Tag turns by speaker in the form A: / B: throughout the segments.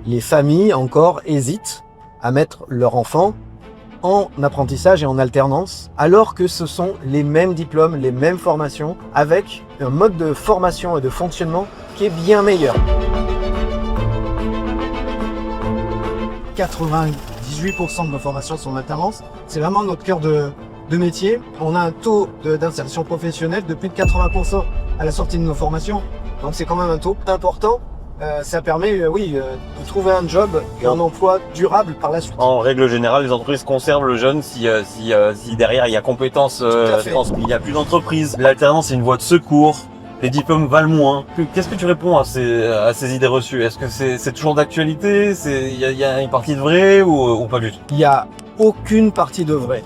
A: les familles encore hésitent à mettre leur enfant en apprentissage et en alternance, alors que ce sont les mêmes diplômes, les mêmes formations, avec un mode de formation et de fonctionnement qui est bien meilleur. 98% de nos formations sont en alternance, c'est vraiment notre cœur de métier. On a un taux d'insertion professionnelle de plus de 80% à la sortie de nos formations, donc c'est quand même un taux important. Ça permet, de trouver un job et un emploi durable par la suite.
B: En règle générale, les entreprises conservent le jeune si derrière il y a compétences, il n'y a plus d'entreprise. L'alternance, c'est une voie de secours. Les diplômes valent moins. Qu'est-ce que tu réponds à ces idées reçues? Est-ce que c'est toujours d'actualité? Il y a une partie de vrai ou pas du tout?
A: Il n'y a aucune partie de vrai.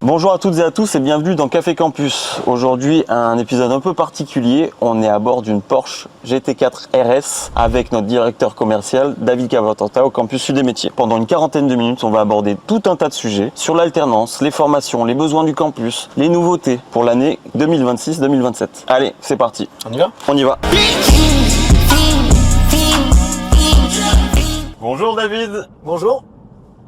B: Bonjour à toutes et à tous et bienvenue dans Café Campus. Aujourd'hui, un épisode un peu particulier. On est à bord d'une Porsche GT4 RS avec notre directeur commercial David Cavatanta au Campus Sud des Métiers. Pendant une quarantaine de minutes, on va aborder tout un tas de sujets sur l'alternance, les formations, les besoins du campus, les nouveautés pour l'année 2026-2027. Allez, c'est parti.
A: On y va?
B: On y va. Bonjour David.
A: Bonjour.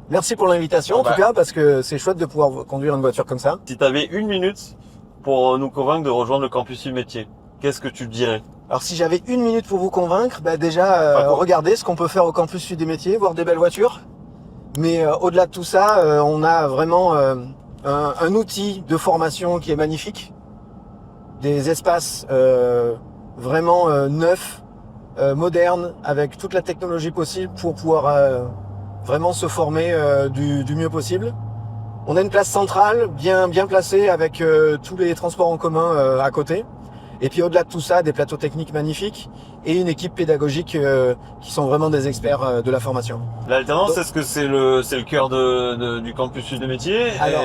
A: Merci pour l'invitation en tout cas, parce que c'est chouette de pouvoir conduire une voiture comme ça.
B: Si tu avais une minute pour nous convaincre de rejoindre le Campus Sud Métiers, qu'est-ce que tu dirais?
A: Alors si j'avais une minute pour vous convaincre, déjà regardez ce qu'on peut faire au Campus Sud des Métiers, voir des belles voitures. Mais au-delà de tout ça, on a vraiment un outil de formation qui est magnifique. Des espaces vraiment neufs, modernes, avec toute la technologie possible pour pouvoir vraiment se former du mieux possible. On a une place centrale, bien placée, avec tous les transports en commun à côté. Et puis au-delà de tout ça, des plateaux techniques magnifiques et une équipe pédagogique qui sont vraiment des experts de la formation.
B: L'alternance, est-ce que c'est le cœur du campus Sud des Métiers?
A: Alors,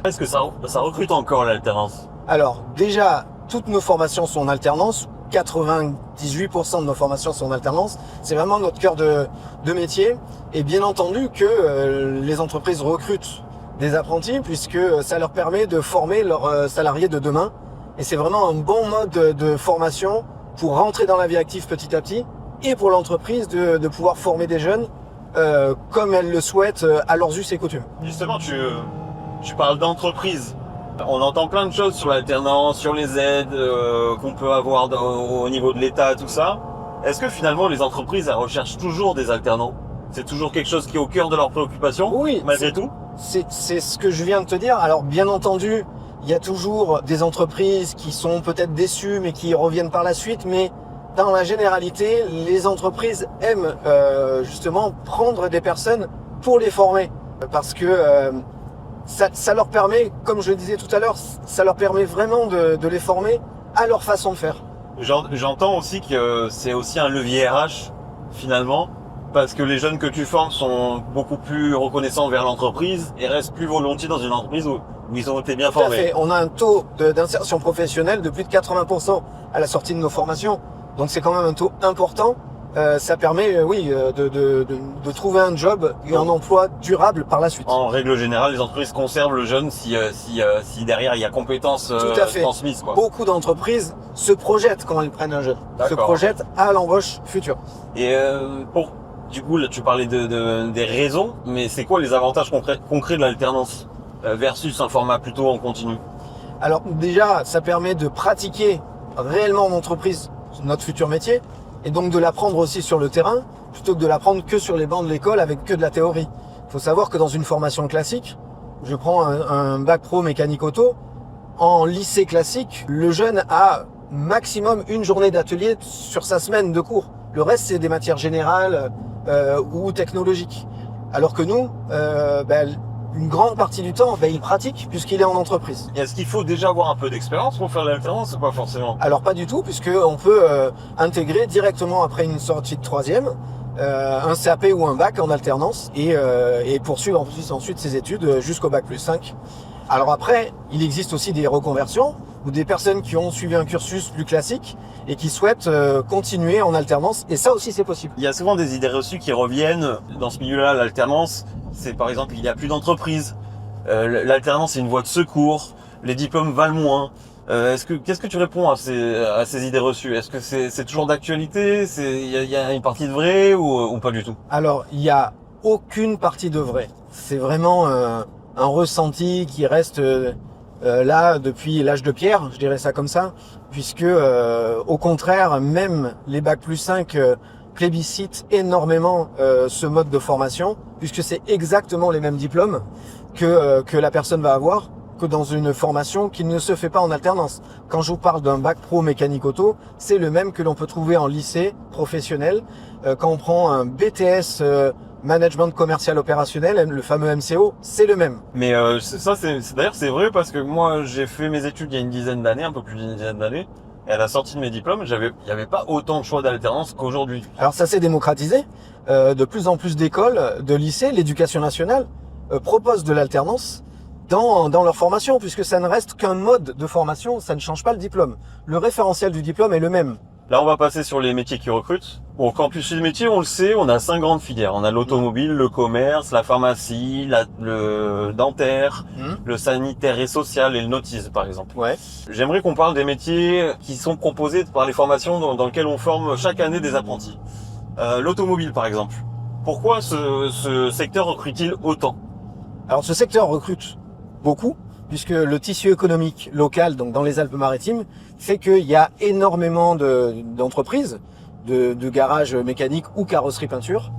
B: est-ce que ça recrute encore l'alternance?
A: Alors déjà, toutes nos formations sont en alternance. 98% de nos formations sont en alternance. C'est vraiment notre cœur de métier. Et bien entendu que les entreprises recrutent des apprentis puisque ça leur permet de former leurs salariés de demain. Et c'est vraiment un bon mode de formation pour rentrer dans la vie active petit à petit et pour l'entreprise de pouvoir former des jeunes comme elles le souhaitent à leurs us et coutumes.
B: Justement, tu parles d'entreprise. On entend plein de choses sur l'alternance, sur les aides qu'on peut avoir au niveau de l'État, tout ça. Est-ce que finalement les entreprises elles recherchent toujours des alternants? C'est toujours quelque chose qui est au cœur de leurs préoccupations?
A: Oui,
B: malgré tout.
A: C'est ce que je viens de te dire. Alors bien entendu, il y a toujours des entreprises qui sont peut-être déçues mais qui reviennent par la suite. Mais dans la généralité, les entreprises aiment justement prendre des personnes pour les former. Parce que ça leur permet, comme je le disais tout à l'heure, ça leur permet vraiment de les former à leur façon de faire.
B: J'entends aussi que c'est aussi un levier RH finalement, parce que les jeunes que tu formes sont beaucoup plus reconnaissants vers l'entreprise et restent plus volontiers dans une entreprise où ils ont été bien formés.
A: Tout à fait. On a un taux d'insertion professionnelle de plus de 80% à la sortie de nos formations, donc c'est quand même un taux important. Ça permet, de trouver un job et un emploi durable par la suite.
B: En règle générale, les entreprises conservent le jeune si derrière il y a compétences
A: Tout à fait.
B: transmises, quoi.
A: Beaucoup d'entreprises se projettent quand elles prennent un jeune, se projettent à l'embauche future.
B: Et du coup, là, tu parlais des raisons, mais c'est quoi les avantages concrets de l'alternance versus un format plutôt en continu?
A: Alors déjà, ça permet de pratiquer réellement en entreprise notre futur métier. Et donc de l'apprendre aussi sur le terrain, plutôt que de l'apprendre que sur les bancs de l'école avec que de la théorie. Il faut savoir que dans une formation classique, je prends un bac pro mécanique auto, en lycée classique, le jeune a maximum une journée d'atelier sur sa semaine de cours. Le reste, c'est des matières générales ou technologiques. Alors que nous, une grande partie du temps, il pratique puisqu'il est en entreprise.
B: Est-ce qu'il faut déjà avoir un peu d'expérience pour faire l'alternance ou pas forcément?
A: Alors pas du tout, puisque on peut intégrer directement après une sortie de troisième un CAP ou un bac en alternance et poursuivre ensuite ses études jusqu'au bac plus 5. Alors après, il existe aussi des reconversions ou des personnes qui ont suivi un cursus plus classique et qui souhaitent continuer en alternance, et ça aussi c'est possible.
B: Il y a souvent des idées reçues qui reviennent dans ce milieu-là, l'alternance. C'est par exemple, il n'y a plus d'entreprise. l'alternance c'est une voie de secours, les diplômes valent moins. Qu'est-ce que tu réponds à ces idées reçues? Est-ce que c'est toujours d'actualité? Il y a une partie de vrai ou pas du tout?
A: Alors, il n'y a aucune partie de vrai. C'est vraiment un ressenti qui reste là depuis l'âge de pierre, je dirais ça comme ça, puisque au contraire, même les bac+5 plébiscitent énormément ce mode de formation, puisque c'est exactement les mêmes diplômes que la personne va avoir que dans une formation qui ne se fait pas en alternance. Quand je vous parle d'un bac pro mécanique auto, c'est le même que l'on peut trouver en lycée professionnel. Quand on prend un BTS management commercial opérationnel, le fameux MCO, c'est le même.
B: Mais d'ailleurs c'est vrai parce que moi j'ai fait mes études il y a une dizaine d'années, un peu plus d'une dizaine d'années, et à la sortie de mes diplômes, il y avait pas autant de choix d'alternance qu'aujourd'hui.
A: Alors ça s'est démocratisé. De plus en plus d'écoles, de lycées, l'éducation nationale propose de l'alternance dans leur formation, puisque ça ne reste qu'un mode de formation, ça ne change pas le diplôme. Le référentiel du diplôme est le même.
B: Là, on va passer sur les métiers qui recrutent. Bon, au campus des métiers, on le sait, on a 5 grandes filières. On a l'automobile, le commerce, la pharmacie, le dentaire, le sanitaire et social et le nautisme, par exemple.
A: Ouais.
B: J'aimerais qu'on parle des métiers qui sont proposés par les formations dans lesquelles on forme chaque année des apprentis. L'automobile, par exemple. Pourquoi ce secteur recrute-t-il autant?
A: Alors, ce secteur recrute beaucoup, puisque le tissu économique local, donc dans les Alpes-Maritimes, fait qu'il y a énormément d'entreprises, de garages mécaniques ou carrosserie peinture,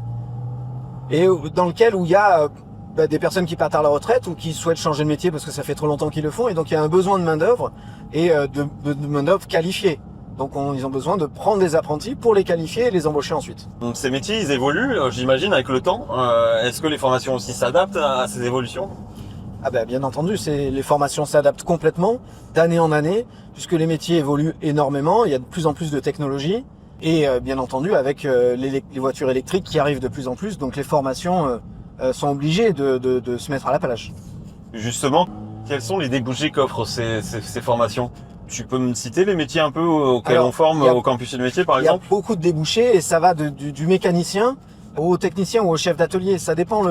A: et dans lequel où il y a des personnes qui partent à la retraite ou qui souhaitent changer de métier parce que ça fait trop longtemps qu'ils le font, et donc il y a un besoin de main d'œuvre et de main d'œuvre qualifiée. Donc ils ont besoin de prendre des apprentis pour les qualifier et les embaucher ensuite.
B: Ces métiers, ils évoluent, j'imagine, avec le temps. Est-ce que les formations aussi s'adaptent à ces évolutions?
A: Ah ben, bien entendu, les formations s'adaptent complètement d'année en année, puisque les métiers évoluent énormément, il y a de plus en plus de technologies, et bien entendu avec les voitures électriques qui arrivent de plus en plus, donc les formations sont obligées de se mettre à la page.
B: Justement, quels sont les débouchés qu'offrent ces formations? Tu peux me citer les métiers un peu auxquels on forme au campus de métier, par exemple?
A: Il y a beaucoup de débouchés, et ça va du mécanicien au technicien ou au chef d'atelier. Ça dépend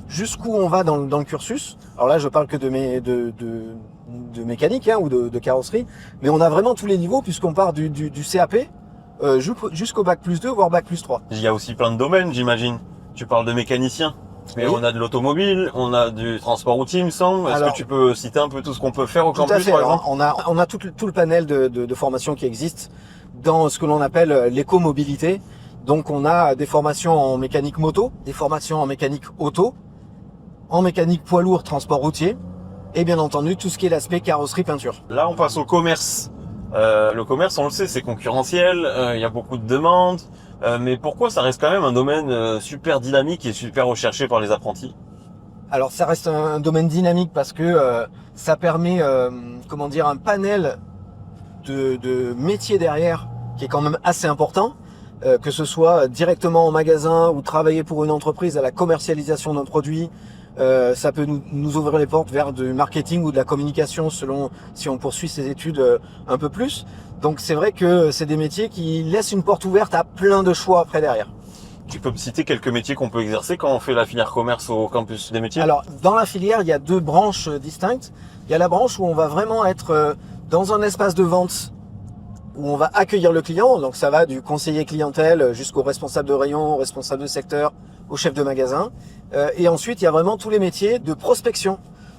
A: jusqu'où on va dans le cursus. Alors là, je parle que de mécanique ou de carrosserie, mais on a vraiment tous les niveaux puisqu'on part du CAP jusqu'au bac+2 voire bac+3.
B: Il y a aussi plein de domaines, j'imagine. Tu parles de mécanicien, mais oui. On a de l'automobile, on a du transport routier, il me semble. Est-ce que tu peux citer un peu tout ce qu'on peut faire au campus?
A: Tout à fait. Alors, on a tout le panel de formations qui existe dans ce que l'on appelle l'écomobilité. Donc on a des formations en mécanique moto, des formations en mécanique auto, en mécanique poids lourd, transport routier, et bien entendu tout ce qui est l'aspect carrosserie peinture.
B: Là on passe au commerce. Le commerce, on le sait, c'est concurrentiel, il y a beaucoup de demandes, mais pourquoi ça reste quand même un domaine super dynamique et super recherché par les apprentis?
A: Alors ça reste un domaine dynamique parce que ça permet un panel de métiers derrière qui est quand même assez important. Que ce soit directement en magasin ou travailler pour une entreprise à la commercialisation d'un produit, ça peut nous ouvrir les portes vers du marketing ou de la communication selon si on poursuit ses études un peu plus. Donc c'est vrai que c'est des métiers qui laissent une porte ouverte à plein de choix après derrière.
B: Tu peux me citer quelques métiers qu'on peut exercer quand on fait la filière commerce au campus des métiers?
A: Alors dans la filière, il y a deux branches distinctes. Il y a la branche où on va vraiment être dans un espace de vente où on va accueillir le client, donc ça va du conseiller clientèle jusqu'au responsable de rayon, au responsable de secteur, au chef de magasin. Et ensuite, il y a vraiment tous les métiers de prospection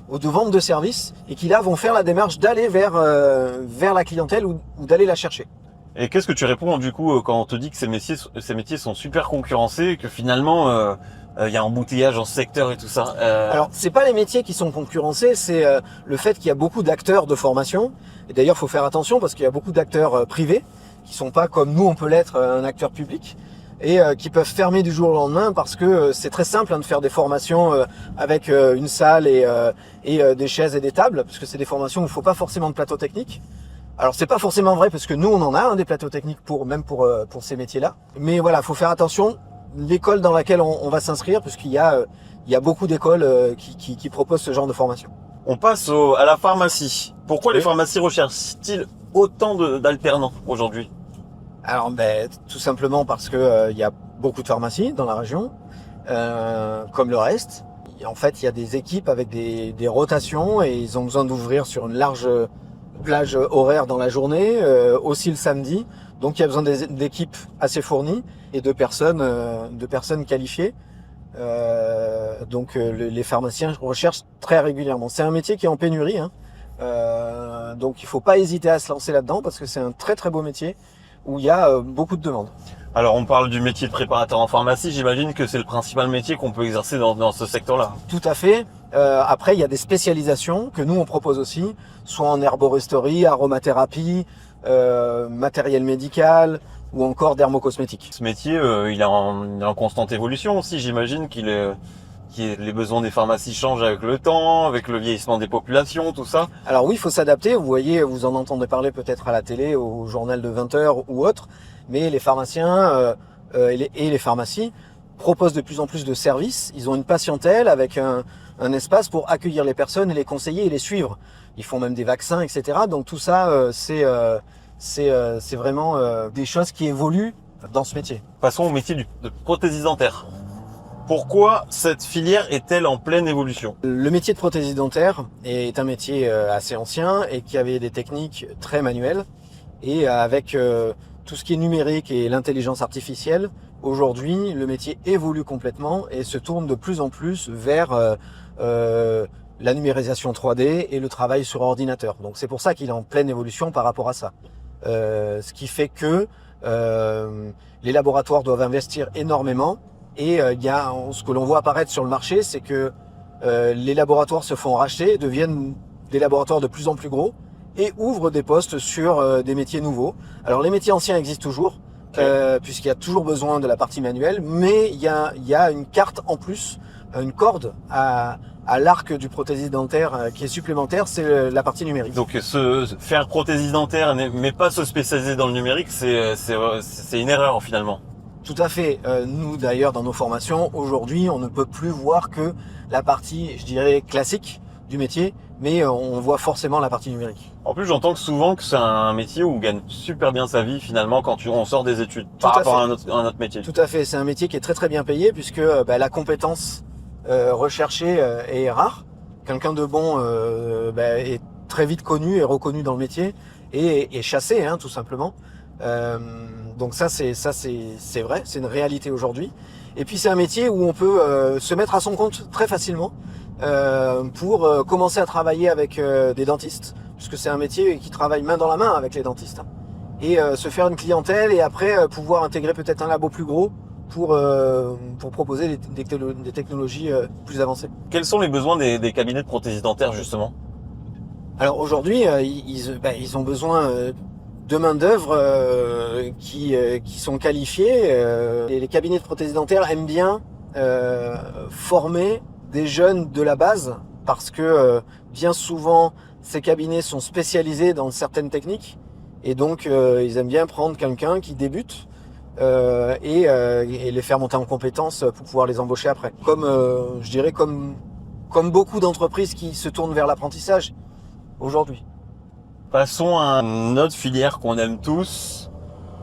A: ou de vente de services et qui là vont faire la démarche d'aller vers la clientèle ou d'aller la chercher.
B: Et qu'est-ce que tu réponds du coup quand on te dit que ces métiers sont super concurrencés et que finalement il y a embouteillage en secteur et tout ça?
A: Alors c'est pas les métiers qui sont concurrencés, c'est le fait qu'il y a beaucoup d'acteurs de formation. Et d'ailleurs, faut faire attention parce qu'il y a beaucoup d'acteurs privés qui sont pas comme nous on peut l'être, un acteur public, et qui peuvent fermer du jour au lendemain parce que c'est très simple de faire des formations avec une salle et des chaises et des tables, parce que c'est des formations où il faut pas forcément de plateau technique. Alors c'est pas forcément vrai parce que nous on en a des plateaux techniques pour ces métiers-là. Mais voilà, faut faire attention. L'école dans laquelle on va s'inscrire, puisqu'il y a beaucoup d'écoles qui proposent ce genre de formation.
B: On passe à la pharmacie. Pourquoi les pharmacies recherchent-ils autant d'alternants aujourd'hui?
A: Alors tout simplement parce que il y a beaucoup de pharmacies dans la région, comme le reste. en fait, il y a des équipes avec des rotations et ils ont besoin d'ouvrir sur une large plage horaire dans la journée, aussi le samedi. Donc il y a besoin d'équipes assez fournies et de personnes qualifiées. Les pharmaciens recherchent très régulièrement. C'est un métier qui est en pénurie, hein. Donc il faut pas hésiter à se lancer là-dedans parce que c'est un très très beau métier où il y a beaucoup de demandes.
B: Alors on parle du métier de préparateur en pharmacie, j'imagine que c'est le principal métier qu'on peut exercer dans ce secteur-là.
A: Tout à fait. Après, il y a des spécialisations que nous on propose aussi, soit en herboristerie, aromathérapie, matériel médical ou encore dermocosmétique.
B: Ce métier, il est en constante évolution aussi, j'imagine les besoins des pharmacies changent avec le temps, avec le vieillissement des populations, tout ça.
A: Alors oui, il faut s'adapter. Vous voyez, vous en entendez parler peut-être à la télé, au journal de 20h ou autre, mais les pharmaciens et les pharmacies proposent de plus en plus de services. Ils ont une patientèle avec un espace pour accueillir les personnes et les conseiller et les suivre. Ils font même des vaccins, etc. Donc tout ça, c'est vraiment des choses qui évoluent dans ce métier.
B: Passons au métier de prothésiste dentaire. Pourquoi cette filière est-elle en pleine évolution?
A: Le métier de prothésiste dentaire est un métier assez ancien et qui avait des techniques très manuelles. Et avec tout ce qui est numérique et l'intelligence artificielle, aujourd'hui, le métier évolue complètement et se tourne de plus en plus vers la numérisation 3D et le travail sur ordinateur. Donc c'est pour ça qu'il est en pleine évolution par rapport à ça. Ce qui fait que les laboratoires doivent investir énormément. Et ce que l'on voit apparaître sur le marché, c'est que les laboratoires se font racheter, deviennent des laboratoires de plus en plus gros et ouvrent des postes sur des métiers nouveaux. Alors les métiers anciens existent toujours, puisqu'il y a toujours besoin de la partie manuelle, mais il y a une carte en plus, une corde à l'arc du prothésiste dentaire qui est supplémentaire, c'est la partie numérique.
B: Donc faire prothésiste dentaire mais pas se spécialiser dans le numérique, c'est une erreur finalement.
A: Tout à fait. Nous d'ailleurs dans nos formations, aujourd'hui on ne peut plus voir que la partie, je dirais, classique du métier, mais on voit forcément la partie numérique.
B: En plus j'entends souvent que c'est un métier où on gagne super bien sa vie finalement quand on sort des études par rapport à un autre métier.
A: Tout à fait, c'est un métier qui est très très bien payé puisque la compétence recherchée est rare. Quelqu'un de bon est très vite connu et reconnu dans le métier et chassé, hein, tout simplement. Donc ça c'est vrai, c'est une réalité aujourd'hui. Et puis c'est un métier où on peut se mettre à son compte très facilement pour commencer à travailler avec des dentistes, puisque c'est un métier qui travaille main dans la main avec les dentistes, hein, et se faire une clientèle et après pouvoir intégrer peut-être un labo plus gros pour proposer des technologies plus avancées.
B: Quels sont les besoins des cabinets de prothésiste dentaire justement?
A: Alors aujourd'hui ils ont besoin de main d'œuvre qui sont qualifiées. Les cabinets de prothèse dentaire aiment bien former des jeunes de la base parce que bien souvent ces cabinets sont spécialisés dans certaines techniques et donc ils aiment bien prendre quelqu'un qui débute et les faire monter en compétences pour pouvoir les embaucher après. Je dirais comme beaucoup d'entreprises qui se tournent vers l'apprentissage aujourd'hui.
B: Passons à une autre filière qu'on aime tous,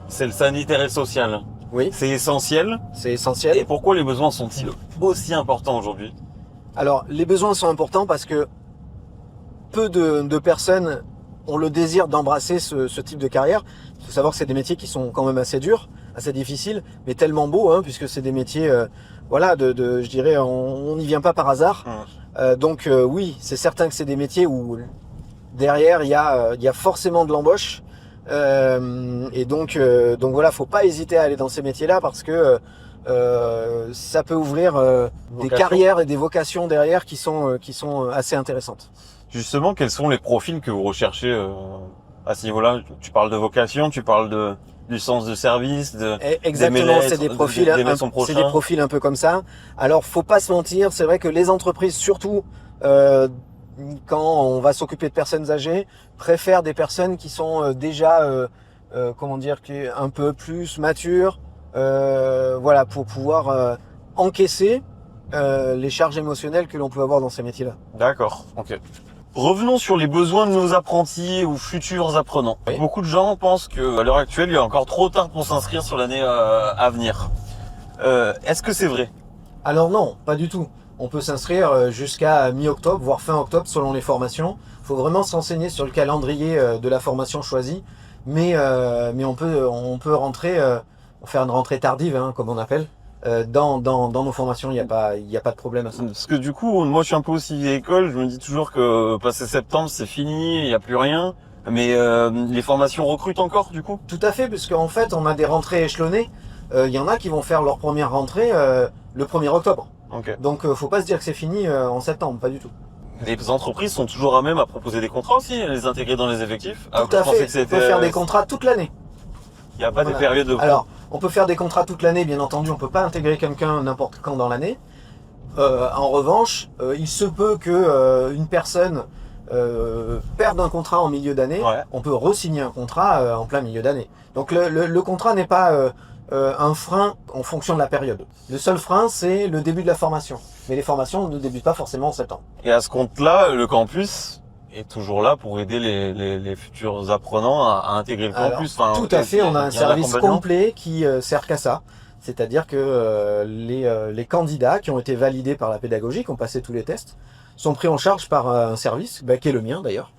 B: c'est le sanitaire et social.
A: Oui.
B: C'est essentiel.
A: C'est essentiel.
B: Et pourquoi les besoins sont-ils aussi importants aujourd'hui?
A: Alors, les besoins sont importants parce que peu de personnes ont le désir d'embrasser ce type de carrière. Il faut savoir que c'est des métiers qui sont quand même assez durs, assez difficiles, mais tellement beaux, hein, puisque c'est des métiers, je dirais, on n'y vient pas par hasard. Donc oui, c'est certain que c'est des métiers où derrière, il y a forcément de l'embauche. Et donc voilà, faut pas hésiter à aller dans ces métiers-là parce que ça peut ouvrir des carrières et des vocations derrière qui sont assez intéressantes.
B: Justement, quels sont les profils que vous recherchez à ce niveau-là? Tu parles de vocation, tu parles du sens de service,
A: exactement, c'est des profils, c'est des profils un peu comme ça. Alors, faut pas se mentir, c'est vrai que les entreprises, surtout quand on va s'occuper de personnes âgées, préfèrent des personnes qui sont déjà, un peu plus matures, pour pouvoir encaisser les charges émotionnelles que l'on peut avoir dans ces métiers-là.
B: D'accord, ok. Revenons sur les besoins de nos apprentis ou futurs apprenants. Oui. Beaucoup de gens pensent qu'à l'heure actuelle, il est encore trop tard pour s'inscrire sur l'année à venir. Est-ce que c'est vrai?
A: Alors non, pas du tout. on peut s'inscrire jusqu'à mi-octobre, voire fin octobre selon les formations. Il faut vraiment se renseigner sur le calendrier de la formation choisie, mais on peut rentrer, faire une rentrée tardive, hein, comme on appelle, dans nos formations. Il y a pas de problème à ça.
B: Parce que du coup, moi je suis un peu aussi vieille école, je me dis toujours que passé septembre c'est fini, il n'y a plus rien. Mais les formations recrutent encore du coup?
A: Tout à fait, puisqu'en fait on a des rentrées échelonnées. Il y en a qui vont faire leur première rentrée le 1er octobre.
B: Okay.
A: Donc faut pas se dire que c'est fini en septembre, pas du tout.
B: Les entreprises sont toujours à même à proposer des contrats aussi, à les intégrer dans les effectifs?
A: Tout à fait, on peut faire des contrats toute l'année.
B: Il n'y a pas des périodes de...
A: Alors, on peut faire des contrats toute l'année, bien entendu, on peut pas intégrer quelqu'un n'importe quand dans l'année. En revanche, il se peut que une personne perde un contrat en milieu d'année, on peut re-signer un contrat en plein milieu d'année. Donc le contrat n'est pas un frein en fonction de la période. Le seul frein, c'est le début de la formation. Mais les formations ne débutent pas forcément en septembre.
B: Et à ce compte-là, le campus est toujours là pour aider les futurs apprenants à intégrer le campus.
A: Alors, tout à fait, on a un service complet qui sert qu'à ça. C'est-à-dire que les candidats qui ont été validés par la pédagogie, qui ont passé tous les tests, sont pris en charge par un service, qui est le mien d'ailleurs.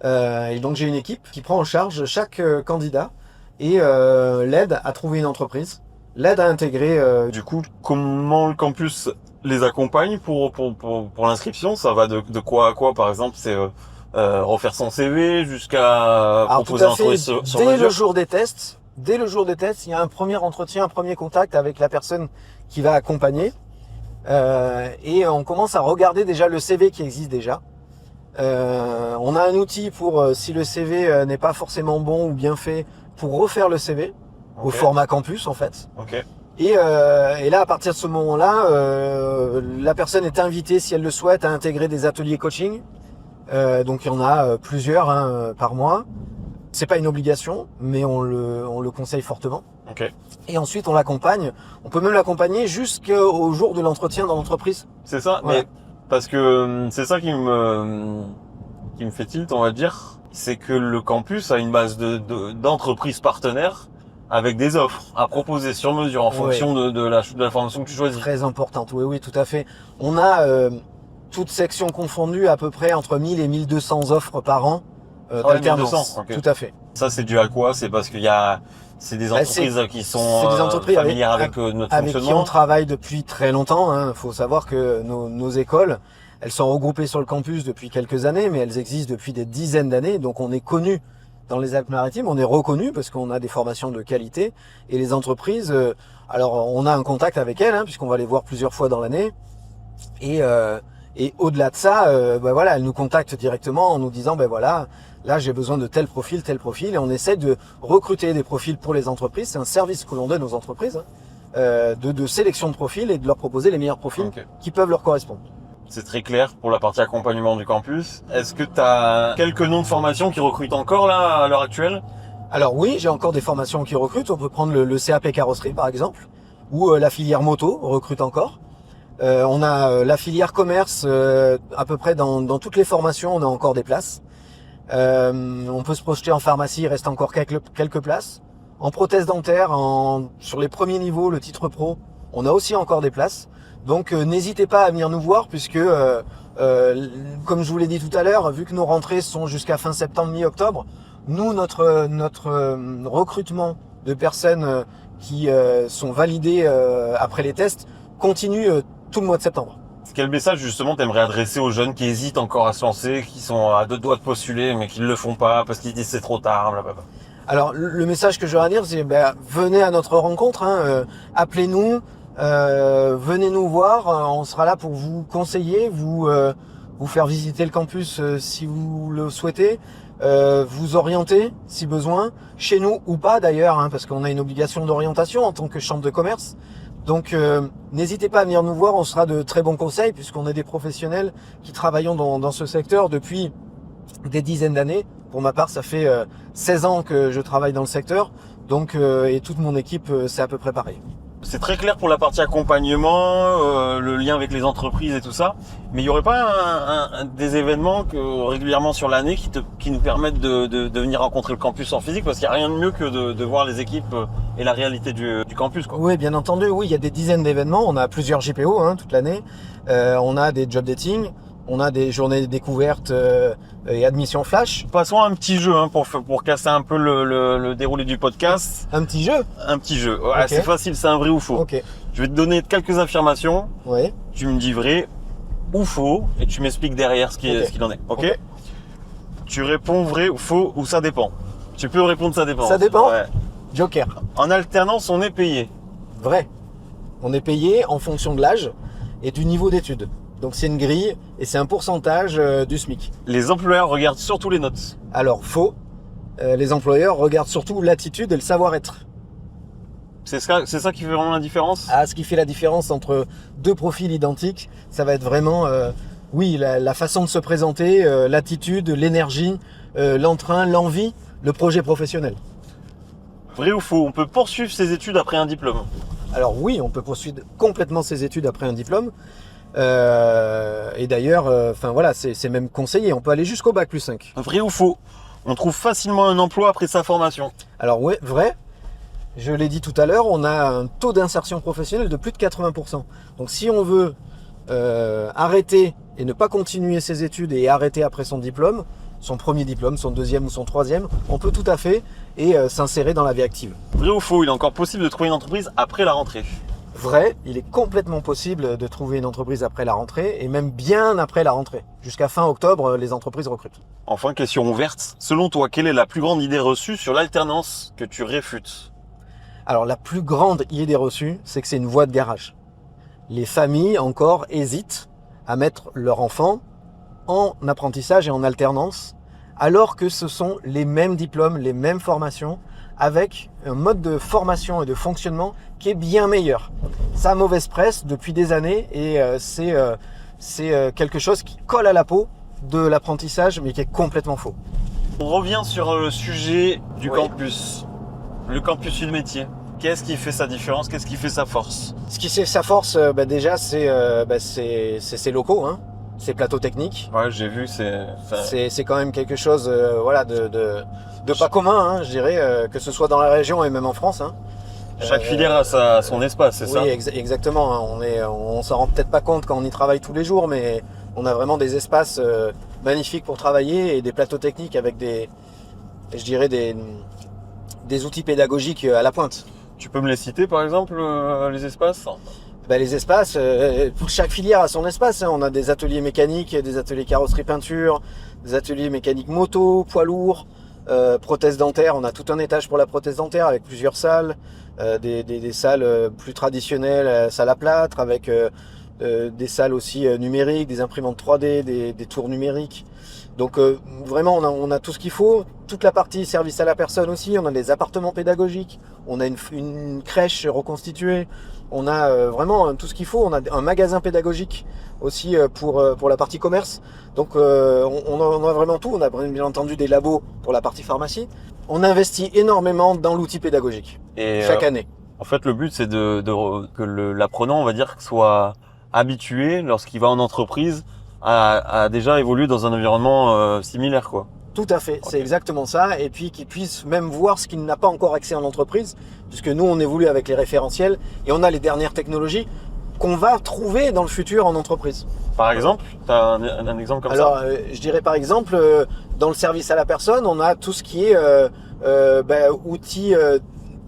A: Et donc j'ai une équipe qui prend en charge chaque candidat et l'aide à trouver une entreprise, l'aide à intégrer.
B: Du coup, comment le campus les accompagne pour l'inscription? Ça va de quoi à quoi, par exemple? C'est refaire son CV jusqu'à proposer un entretien sur mesure?
A: Dès le jour des tests, il y a un premier entretien, un premier contact avec la personne qui va accompagner. Et on commence à regarder déjà le CV qui existe déjà. On a un outil pour, si le CV n'est pas forcément bon ou bien fait, pour refaire le CV au format campus en fait. Et là, à partir de ce moment-là, la personne est invitée, si elle le souhaite, à intégrer des ateliers coaching. Donc il y en a plusieurs par mois. C'est pas une obligation, mais on le conseille fortement. Et ensuite, on l'accompagne. On peut même l'accompagner jusqu'au jour de l'entretien dans l'entreprise.
B: C'est ça, voilà. Mais parce que c'est ça qui me fait tilt, on va dire. C'est que le campus a une base d'entreprises partenaires avec des offres à proposer sur mesure en fonction de la formation que tu choisis.
A: Très importante, oui, tout à fait. On a, toutes sections confondues, à peu près entre 1000 et 1200 offres par an. D'alternance. Tout à fait.
B: Ça, c'est dû à quoi? C'est parce qu'il y a, c'est des entreprises qui sont familières avec notre fonctionnement.
A: Avec qui on travaille depuis très longtemps. Il faut savoir que nos écoles, elles sont regroupées sur le campus depuis quelques années, mais elles existent depuis des dizaines d'années. Donc on est connu dans les Alpes-Maritimes, on est reconnu parce qu'on a des formations de qualité. Et les entreprises, alors on a un contact avec elles, puisqu'on va les voir plusieurs fois dans l'année. Et au-delà de ça, elles nous contactent directement en nous disant, là j'ai besoin de tel profil, et on essaie de recruter des profils pour les entreprises. C'est un service que l'on donne aux entreprises, de sélection de profils et de leur proposer les meilleurs profils qui peuvent leur correspondre.
B: C'est très clair pour la partie accompagnement du campus. Est-ce que tu as quelques noms de formations qui recrutent encore là à l'heure actuelle?
A: Alors oui, j'ai encore des formations qui recrutent. On peut prendre le CAP carrosserie par exemple, ou la filière moto recrute encore. On a la filière commerce, à peu près dans toutes les formations, on a encore des places. On peut se projeter en pharmacie, il reste encore quelques places. En prothèse dentaire, sur les premiers niveaux, le titre pro, on a aussi encore des places. Donc n'hésitez pas à venir nous voir puisque, comme je vous l'ai dit tout à l'heure, vu que nos rentrées sont jusqu'à fin septembre, mi-octobre, nous, notre recrutement de personnes qui sont validées après les tests continue tout le mois de septembre.
B: Quel message justement t'aimerais adresser aux jeunes qui hésitent encore à se lancer, qui sont à deux doigts de postuler mais qui ne le font pas parce qu'ils disent c'est trop tard, blablabla?
A: Alors le message que j'aurais à dire, c'est venez à notre rencontre, appelez-nous, venez nous voir, on sera là pour vous conseiller, vous faire visiter le campus si vous le souhaitez, vous orienter si besoin, chez nous ou pas d'ailleurs, parce qu'on a une obligation d'orientation en tant que chambre de commerce. Donc n'hésitez pas à venir nous voir, on sera de très bons conseils puisqu'on est des professionnels qui travaillons dans ce secteur depuis des dizaines d'années. Pour ma part, ça fait 16 ans que je travaille dans le secteur, donc et toute mon équipe, c'est à peu près pareil.
B: C'est très clair pour la partie accompagnement, le lien avec les entreprises et tout ça. Mais il n'y aurait pas des événements régulièrement sur l'année qui nous permettent de venir rencontrer le campus en physique, parce qu'il n'y a rien de mieux que de voir les équipes et la réalité du campus, quoi.
A: Oui, bien entendu. Oui, il y a des dizaines d'événements. On a plusieurs JPO toute l'année. On a des job dating. On a des journées de découverte et admission flash.
B: Passons à un petit jeu pour casser un peu le déroulé du podcast.
A: Un petit jeu.
B: Un petit jeu. Ouais,
A: Okay.
B: C'est facile, c'est un vrai ou faux.
A: Ok.
B: Je vais te donner quelques affirmations.
A: Oui.
B: Tu me dis vrai ou faux et tu m'expliques derrière ce qu'il en est. Ok. Tu réponds vrai ou faux ou ça dépend. Tu peux répondre ça dépend.
A: Ça dépend.
B: Ouais.
A: Joker.
B: En alternance, on est payé.
A: Vrai. On est payé en fonction de l'âge et du niveau d'études. Donc c'est une grille et c'est un pourcentage du SMIC.
B: Les employeurs regardent surtout les notes.
A: Alors faux. Les employeurs regardent surtout l'attitude et le savoir-être.
B: C'est ça qui fait vraiment la différence.
A: Ah, ce qui fait la différence entre deux profils identiques, ça va être vraiment, la façon de se présenter, l'attitude, l'énergie, l'entrain, l'envie, le projet professionnel.
B: Vrai ou faux, on peut poursuivre ses études après un diplôme.
A: Alors oui, on peut poursuivre complètement ses études après un diplôme. Et d'ailleurs, c'est même conseillé. On peut aller jusqu'au bac plus 5.
B: Vrai ou faux, on trouve facilement un emploi après sa formation.
A: Alors oui, vrai. Je l'ai dit tout à l'heure, on a un taux d'insertion professionnelle de plus de 80%. Donc si on veut arrêter et ne pas continuer ses études et arrêter après son diplôme, son premier diplôme, son deuxième ou son troisième, on peut tout à fait s'insérer dans la vie active.
B: Vrai ou faux, il est encore possible de trouver une entreprise après la rentrée.
A: Vrai, il est complètement possible de trouver une entreprise après la rentrée et même bien après la rentrée. Jusqu'à fin octobre, les entreprises recrutent.
B: Enfin, question ouverte. Selon toi, quelle est la plus grande idée reçue sur l'alternance que tu réfutes?
A: Alors la plus grande idée reçue, c'est que c'est une voie de garage. Les familles encore hésitent à mettre leur enfant en apprentissage et en alternance, alors que ce sont les mêmes diplômes, les mêmes formations, avec un mode de formation et de fonctionnement qui est bien meilleur. Ça a mauvaise presse depuis des années et c'est quelque chose qui colle à la peau de l'apprentissage, mais qui est complètement faux.
B: On revient sur le sujet du
A: Oui.
B: campus. Le campus Sud Métier. Qu'est-ce qui fait sa différence? Qu'est-ce qui fait sa force?
A: Ce qui fait sa force, déjà, c'est ses locaux, ses plateaux techniques.
B: Ouais, j'ai vu,
A: C'est quand même quelque chose de pas commun, je dirais, que ce soit dans la région et même en France.
B: Chaque filière a son espace, c'est ça?
A: Oui, exactement. On s'en rend peut-être pas compte quand on y travaille tous les jours, mais on a vraiment des espaces magnifiques pour travailler et des plateaux techniques avec des outils pédagogiques à la pointe.
B: Tu peux me les citer, par exemple, les espaces?
A: Les espaces, pour chaque filière a son espace. On a des ateliers mécaniques, des ateliers carrosserie peinture, des ateliers mécaniques moto, poids lourd, prothèses dentaires. On a tout un étage pour la prothèse dentaire avec plusieurs salles, des salles plus traditionnelles, salles à plâtre, avec des salles aussi numériques, des imprimantes 3D, des tours numériques. Donc vraiment on a tout ce qu'il faut, toute la partie service à la personne aussi, on a des appartements pédagogiques, on a une crèche reconstituée, on a vraiment tout ce qu'il faut, on a un magasin pédagogique aussi pour la partie commerce. Donc on a vraiment tout, on a bien entendu des labos pour la partie pharmacie. On investit énormément dans l'outil pédagogique chaque année.
B: En fait, le but c'est que l'apprenant, on va dire, soit habitué lorsqu'il va en entreprise à déjà évoluer dans un environnement similaire, quoi.
A: Tout à fait, c'est exactement ça. Et puis qu'il puisse même voir ce qu'il n'a pas encore accès en entreprise, puisque nous on évolue avec les référentiels et on a les dernières technologies qu'on va trouver dans le futur en entreprise.
B: Par exemple, tu as un exemple comme ça?
A: Alors, je dirais par exemple, dans le service à la personne, on a tout ce qui est outils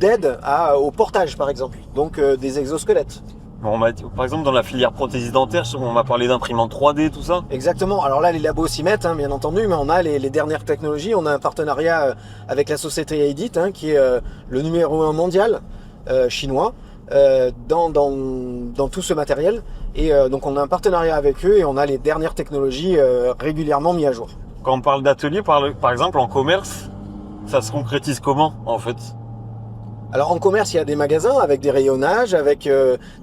A: d'aide au portage, par exemple. Donc des exosquelettes.
B: Bon, par exemple, dans la filière prothésie dentaire, on m'a parlé d'imprimantes 3D, tout ça.
A: Exactement. Alors là, les labos s'y mettent, bien entendu, mais on a les dernières technologies. On a un partenariat avec la société Aidit, qui est le numéro 1 mondial chinois dans tout ce matériel. Et donc, on a un partenariat avec eux et on a les dernières technologies régulièrement mises à jour.
B: Quand on parle d'atelier, par exemple, en commerce, ça se concrétise comment, en fait?
A: Alors en commerce, il y a des magasins avec des rayonnages, avec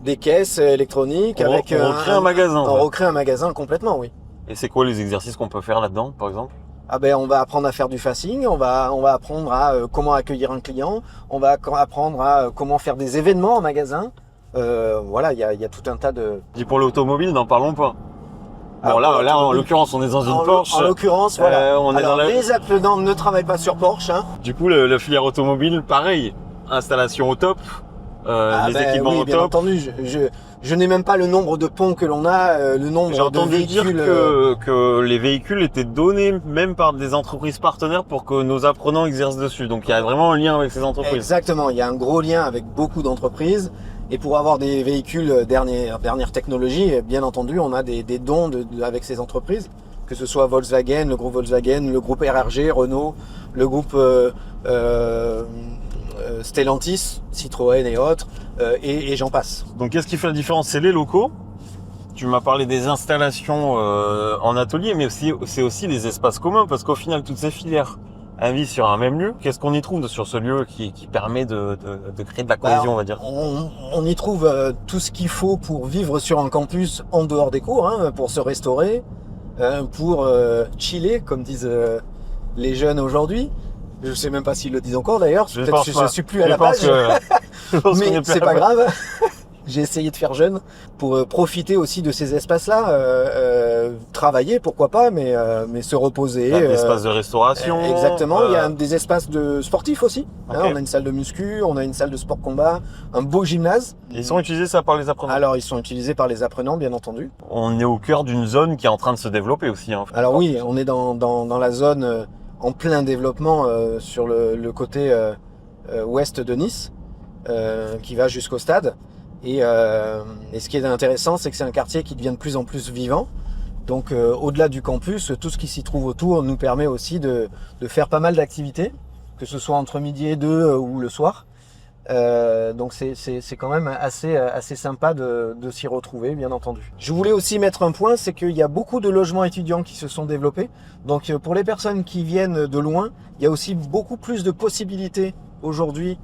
A: des caisses électroniques,
B: On recrée un magasin.
A: On recrée un magasin complètement, oui.
B: Et c'est quoi les exercices qu'on peut faire là-dedans, par exemple?
A: Ah ben, on va apprendre à faire du facing, on va apprendre à comment accueillir un client, on va apprendre à comment faire des événements en magasin. Voilà, il y a tout un tas de...
B: Et pour l'automobile, n'en parlons pas. Bon,
A: Alors,
B: là, en l'occurrence, on est dans une Porsche.
A: En l'occurrence, voilà.
B: On est
A: Alors,
B: dans la...
A: les apprenants ne travaillent pas sur Porsche. Hein.
B: Du coup, la filière automobile, pareil. Installation au top, les équipements
A: oui,
B: au
A: bien
B: top.
A: entendu. Je n'ai même pas le nombre de ponts que l'on a, le nombre
B: J'ai
A: de
B: entendu
A: véhicules.
B: dire que les véhicules étaient donnés même par des entreprises partenaires pour que nos apprenants exercent dessus. Donc il y a vraiment un lien avec ces entreprises.
A: Exactement, il y a un gros lien avec beaucoup d'entreprises. Et pour avoir des véhicules dernière technologie, bien entendu, on a des dons avec ces entreprises, que ce soit Volkswagen, le groupe RRG, Renault, le groupe Stellantis, Citroën et autres, et j'en passe.
B: Donc qu'est-ce qui fait la différence? C'est les locaux. Tu m'as parlé des installations en atelier, mais c'est aussi les espaces communs, parce qu'au final, toutes ces filières invient sur un même lieu. Qu'est-ce qu'on y trouve sur ce lieu qui permet de créer de la cohésion, on va dire?
A: On y trouve tout ce qu'il faut pour vivre sur un campus en dehors des cours, hein, pour se restaurer, pour chiller, comme disent les jeunes aujourd'hui. Je sais même pas s'ils le disent encore d'ailleurs. Peut-être que je suis plus à la page. Mais c'est pas grave. J'ai essayé de faire jeune pour profiter aussi de ces espaces-là, travailler pourquoi pas, mais se reposer.
B: Des espaces de restauration.
A: Exactement. Il y a des espaces de sportifs aussi.
B: Okay.
A: Hein, on a une salle de muscu, on a une salle de sport combat, un beau gymnase.
B: Ils sont utilisés ça par les apprenants?
A: Alors ils sont utilisés par les apprenants, bien entendu.
B: On est au cœur d'une zone qui est en train de se développer aussi. Hein.
A: Alors oui, on est dans la zone en plein développement sur le côté ouest de Nice, qui va jusqu'au stade. Et ce qui est intéressant, c'est que c'est un quartier qui devient de plus en plus vivant. Donc au-delà du campus, tout ce qui s'y trouve autour nous permet aussi de faire pas mal d'activités, que ce soit entre midi et 2 ou le soir. Donc c'est quand même assez sympa de s'y retrouver, bien entendu. Je voulais aussi mettre un point, c'est qu'il y a beaucoup de logements étudiants qui se sont développés. Donc pour les personnes qui viennent de loin, il y a aussi beaucoup plus de possibilités aujourd'hui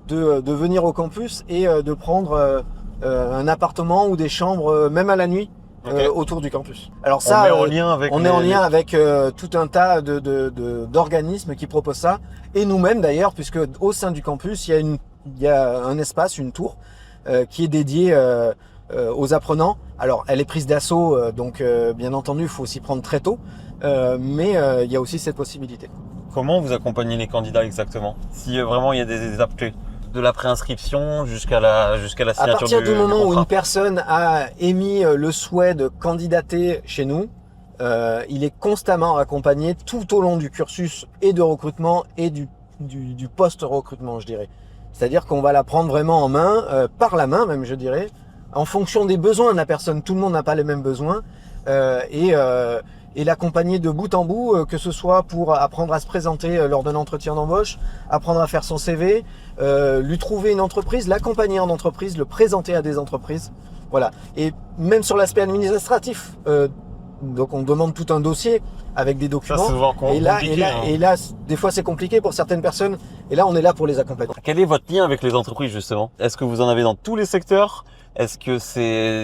A: de venir au campus et de prendre un appartement ou des chambres, même à la nuit,
B: Okay.
A: autour du campus. Alors ça,
B: on est en lien avec
A: tout un tas d'organismes qui proposent ça, et nous-mêmes d'ailleurs, puisque au sein du campus, il y a un espace, une tour, qui est dédiée aux apprenants. Alors, elle est prise d'assaut, donc bien entendu, il faut s'y prendre très tôt, mais il y a aussi cette possibilité.
B: Comment vous accompagnez les candidats exactement? Si vraiment il y a des étapes clés, de la préinscription jusqu'à la signature
A: à partir du moment où
B: contrat.
A: une personne a émis le souhait de candidater chez nous, il est constamment accompagné tout au long du cursus et de recrutement et du post-recrutement, je dirais. C'est-à-dire qu'on va la prendre vraiment en main, par la main même, je dirais, en fonction des besoins de la personne. Tout le monde n'a pas les mêmes besoins, et l'accompagner de bout en bout, que ce soit pour apprendre à se présenter lors d'un entretien d'embauche, apprendre à faire son CV, lui trouver une entreprise, l'accompagner en entreprise, le présenter à des entreprises. Voilà. Et même sur l'aspect administratif, donc on demande tout un dossier avec des documents.
B: Ça, c'est souvent compliqué.
A: Et là, des fois c'est compliqué pour certaines personnes. Et là, on est là pour les accompagner.
B: Quel est votre lien avec les entreprises justement? Est-ce que vous en avez dans tous les secteurs?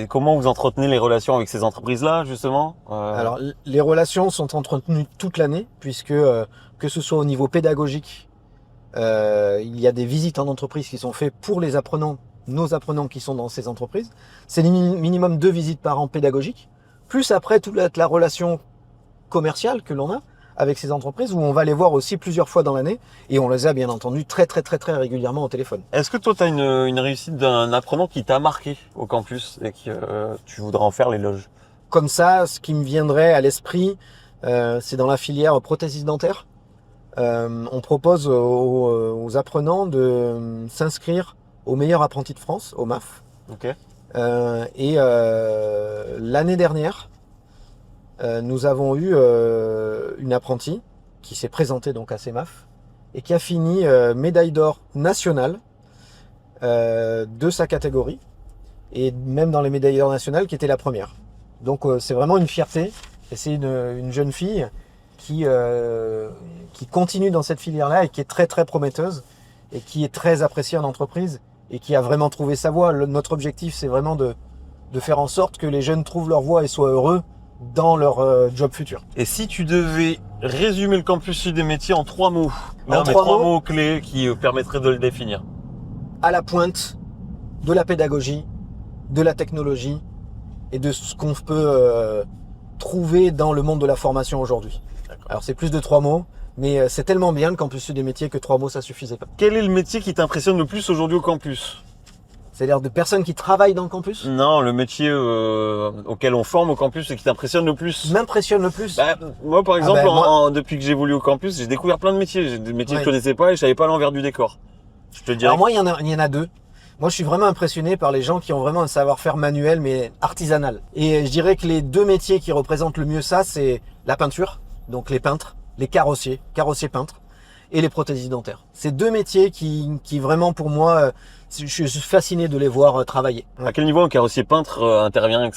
B: Comment vous entretenez les relations avec ces entreprises-là justement?
A: Alors, les relations sont entretenues toute l'année, puisque que ce soit au niveau pédagogique, il y a des visites en entreprise qui sont faites pour les apprenants, nos apprenants qui sont dans ces entreprises. C'est minimum 2 visites par an pédagogiques, plus après toute la relation commerciale que l'on a avec ces entreprises, où on va les voir aussi plusieurs fois dans l'année, et on les a bien entendu très régulièrement au téléphone.
B: Est-ce que toi tu as une réussite d'un apprenant qui t'a marqué au campus et que tu voudrais en faire l'éloge?
A: Comme ça, ce qui me viendrait à l'esprit, c'est dans la filière prothèse dentaire. On propose aux apprenants de s'inscrire au meilleur apprenti de France, au MAF.
B: Okay.
A: L'année dernière, nous avons eu une apprentie qui s'est présentée donc à ces MAF et qui a fini médaille d'or nationale de sa catégorie, et même dans les médailles d'or nationales qui était la première. Donc c'est vraiment une fierté, et c'est une jeune fille qui continue dans cette filière-là et qui est très prometteuse et qui est très appréciée en entreprise et qui a vraiment trouvé sa voie. Notre objectif, c'est vraiment de faire en sorte que les jeunes trouvent leur voie et soient heureux dans leur job futur.
B: Et si tu devais Résumer le campus sud des métiers en 3 mots.
A: En
B: mais
A: 3
B: 3
A: mots.
B: mots clés qui permettraient de le définir.
A: À la pointe de la pédagogie, de la technologie et de ce qu'on peut trouver dans le monde de la formation aujourd'hui. Alors c'est plus de 3 mots, mais c'est tellement bien le campus sud des métiers que 3 mots ça suffisait pas.
B: Quel est le métier qui t'impressionne le plus aujourd'hui au campus?
A: C'est-à-dire de personnes qui travaillent dans le campus
B: Non, le métier auquel on forme au campus et qui t'impressionne le plus.
A: m'impressionne le plus.
B: Moi, par exemple,
A: moi-
B: depuis que j'évolue au campus, j'ai découvert plein de métiers. J'ai des métiers que
A: Ouais.
B: je connaissais pas et je savais pas l'envers du décor. Je te dirais.
A: Alors moi, il y en a 2. Moi, je suis vraiment impressionné par les gens qui ont vraiment un savoir-faire manuel, mais artisanal. Et je dirais que les 2 métiers qui représentent le mieux ça, c'est la peinture, donc les peintres, les carrossiers peintres, et les prothésistes dentaires. C'est 2 métiers qui vraiment, pour moi, je suis fasciné de les voir travailler.
B: À quel niveau un carrossier peintre intervient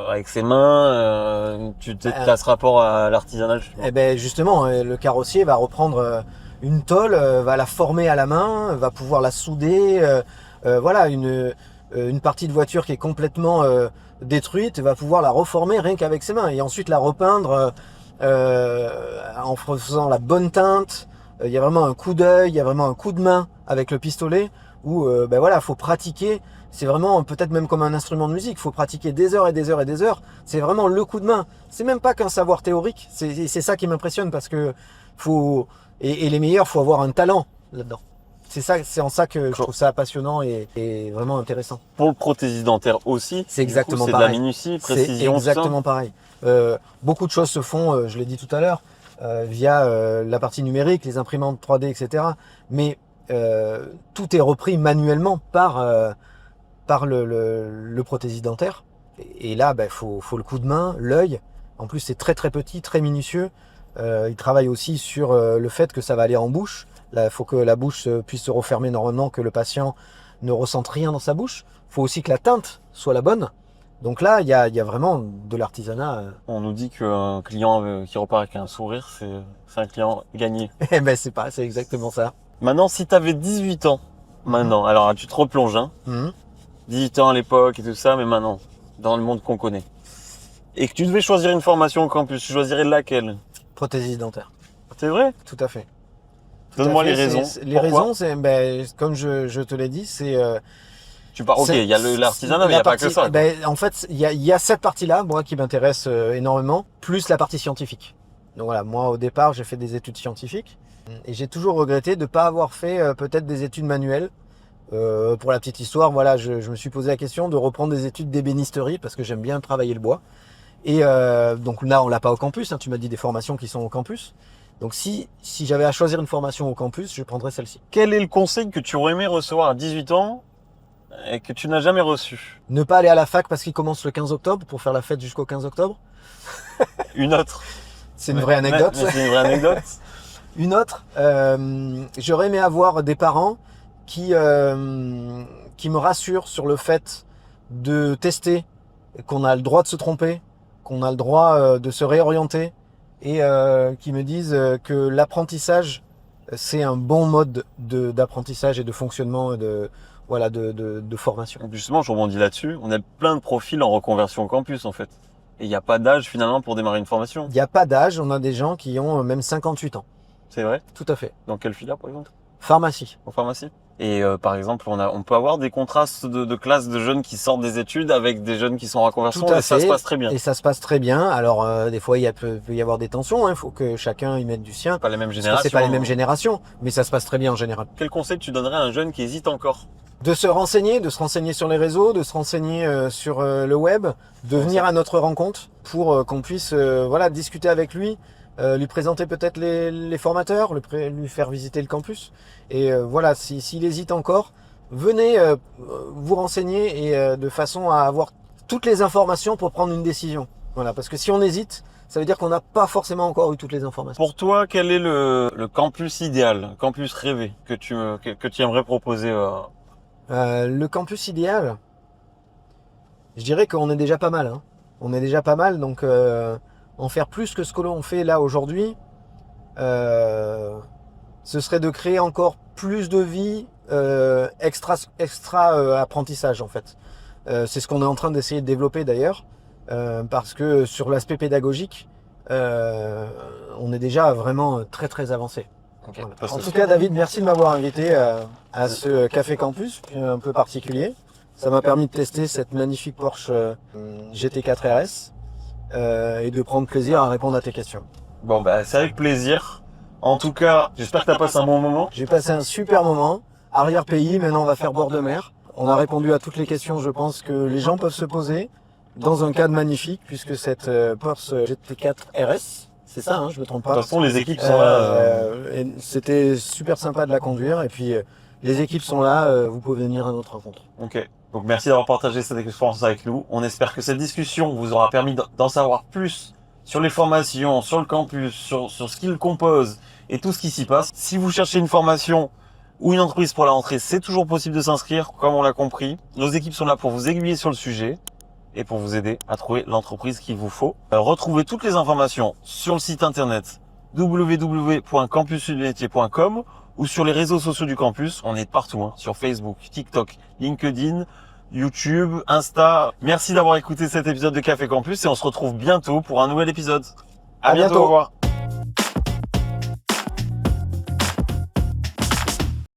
B: avec ses mains t'as ce rapport à l'artisanal justement.
A: Eh ben justement, le carrossier va reprendre une tôle, va la former à la main, va pouvoir la souder. Voilà, une partie de voiture qui est complètement détruite, va pouvoir la reformer rien qu'avec ses mains et ensuite la repeindre en faisant la bonne teinte. Il y a vraiment un coup d'œil, il y a vraiment un coup de main avec le pistolet où ben voilà, faut pratiquer. C'est vraiment peut-être même comme un instrument de musique, faut pratiquer des heures et des heures et des heures. C'est vraiment le coup de main. C'est même pas qu'un savoir théorique. C'est ça qui m'impressionne parce que et les meilleurs, faut avoir un talent là-dedans. C'est en ça que je trouve ça passionnant et vraiment intéressant.
B: Pour le prothésiste dentaire aussi,
A: C'est exactement
B: c'est
A: pareil.
B: de la minutie,
A: C'est
B: précision,
A: exactement pareil. Beaucoup de choses se font, je l'ai dit tout à l'heure, via la partie numérique, les imprimantes 3D, etc. Mais tout est repris manuellement par le prothésiste dentaire. Et là, faut le coup de main, l'œil. En plus, c'est très très petit, très minutieux. Il travaille aussi sur le fait que ça va aller en bouche. Là, il faut que la bouche puisse se refermer normalement, que le patient ne ressente rien dans sa bouche. Il faut aussi que la teinte soit la bonne. Donc là, il y a vraiment de l'artisanat.
B: On nous dit qu'un client qui repart avec un sourire, c'est un client gagné.
A: Eh ben, c'est exactement ça.
B: Maintenant, si tu avais 18 ans, maintenant, alors tu te replonges, hein, 18 ans à l'époque et tout ça, mais maintenant, dans le monde qu'on connaît, et que tu devais choisir une formation au campus, tu choisirais laquelle?
A: Prothésiste dentaire.
B: C'est vrai?
A: Tout à fait.
B: Donne-moi les raisons.
A: Les
B: Pourquoi
A: raisons, c'est comme je te l'ai dit, c'est
B: Ok, il y a l'artisanat, mais il n'y a pas que ça.
A: En fait, il y a cette partie-là, moi, qui m'intéresse énormément, plus la partie scientifique. Donc voilà, moi, au départ, j'ai fait des études scientifiques et j'ai toujours regretté de ne pas avoir fait peut-être des études manuelles. Pour la petite histoire, voilà, je me suis posé la question de reprendre des études d'ébénisterie parce que j'aime bien travailler le bois. Et donc là, on l'a pas au campus. Hein, tu m'as dit des formations qui sont au campus. Donc si j'avais à choisir une formation au campus, je prendrais celle-ci.
B: Quel est le conseil que tu aurais aimé recevoir à 18 ans et que tu n'as jamais reçu?
A: Ne pas aller à la fac parce qu'il commence le 15 octobre pour faire la fête jusqu'au 15 octobre.
B: Une autre.
A: C'est une vraie anecdote.
B: Mais c'est une vraie anecdote.
A: Une autre, j'aurais aimé avoir des parents qui me rassurent sur le fait de tester, qu'on a le droit de se tromper, qu'on a le droit de se réorienter et qui me disent que l'apprentissage, c'est un bon mode d'apprentissage et de fonctionnement de formation.
B: Justement, je rebondis là-dessus. On a plein de profils en reconversion au campus, en fait. Et il n'y a pas d'âge, finalement, pour démarrer une formation.
A: Il n'y a pas d'âge, on a des gens qui ont même 58 ans.
B: C'est vrai?
A: Tout à fait.
B: Dans quelle filière, par exemple?
A: Pharmacie.
B: En pharmacie? Et par exemple, on peut avoir des contrastes de classes de jeunes qui sortent des études avec des jeunes qui sont en reconversion et ça se passe très bien.
A: Et ça se passe très bien. Alors, des fois, il peut y avoir des tensions. Il faut que chacun y mette du sien.
B: Pas les mêmes
A: Parce que
B: générations.
A: c'est pas les mêmes générations, mais ça se passe très bien en général.
B: Quel conseil tu donnerais à un jeune qui hésite encore?
A: De se renseigner sur les réseaux, de se renseigner sur le web, de venir à notre rencontre pour qu'on puisse discuter avec lui, lui présenter peut-être les formateurs, lui faire visiter le campus. Et voilà, s'il hésite encore, venez vous renseigner et de façon à avoir toutes les informations pour prendre une décision. Voilà, parce que si on hésite, ça veut dire qu'on n'a pas forcément encore eu toutes les informations.
B: Pour toi, quel est le campus idéal, le campus rêvé que tu aimerais proposer
A: Le campus idéal, je dirais qu'on est déjà pas mal. Hein. On est déjà pas mal, donc en faire plus que ce que l'on fait là aujourd'hui, ce serait de créer encore plus de vie extra apprentissage en fait. C'est ce qu'on est en train d'essayer de développer d'ailleurs, parce que sur l'aspect pédagogique, on est déjà vraiment très très avancé.
B: Okay.
A: Voilà. En tout cas, David, merci de m'avoir invité à ce Café Campus un peu particulier. Ça m'a permis de tester cette magnifique Porsche GT4 RS et de prendre plaisir à répondre à tes questions.
B: Bon, bah, c'est avec plaisir. En tout cas, j'espère que tu as passé un bon moment.
A: J'ai passé un super moment. Arrière-pays, maintenant on va faire bord de mer. On a répondu à toutes les questions, je pense, que les gens peuvent se poser dans un cadre magnifique, puisque cette Porsche GT4 RS, c'est ça, hein, je me trompe pas.
B: De toute façon, les équipes sont là.
A: Et c'était super sympa de la conduire. Et puis, les équipes sont là, vous pouvez venir à notre rencontre.
B: Ok. Donc, merci d'avoir partagé cette expérience avec nous. On espère que cette discussion vous aura permis d'en savoir plus sur les formations, sur le campus, sur ce qu'il compose et tout ce qui s'y passe. Si vous cherchez une formation ou une entreprise pour la rentrée, c'est toujours possible de s'inscrire, comme on l'a compris. Nos équipes sont là pour vous aiguiller sur le sujet et pour vous aider à trouver l'entreprise qu'il vous faut. Retrouvez toutes les informations sur le site internet www.campussudmetier.com ou sur les réseaux sociaux du campus. On est partout, hein, sur Facebook, TikTok, LinkedIn, YouTube, Insta. Merci d'avoir écouté cet épisode de Café Campus et on se retrouve bientôt pour un nouvel épisode. À bientôt. Au revoir.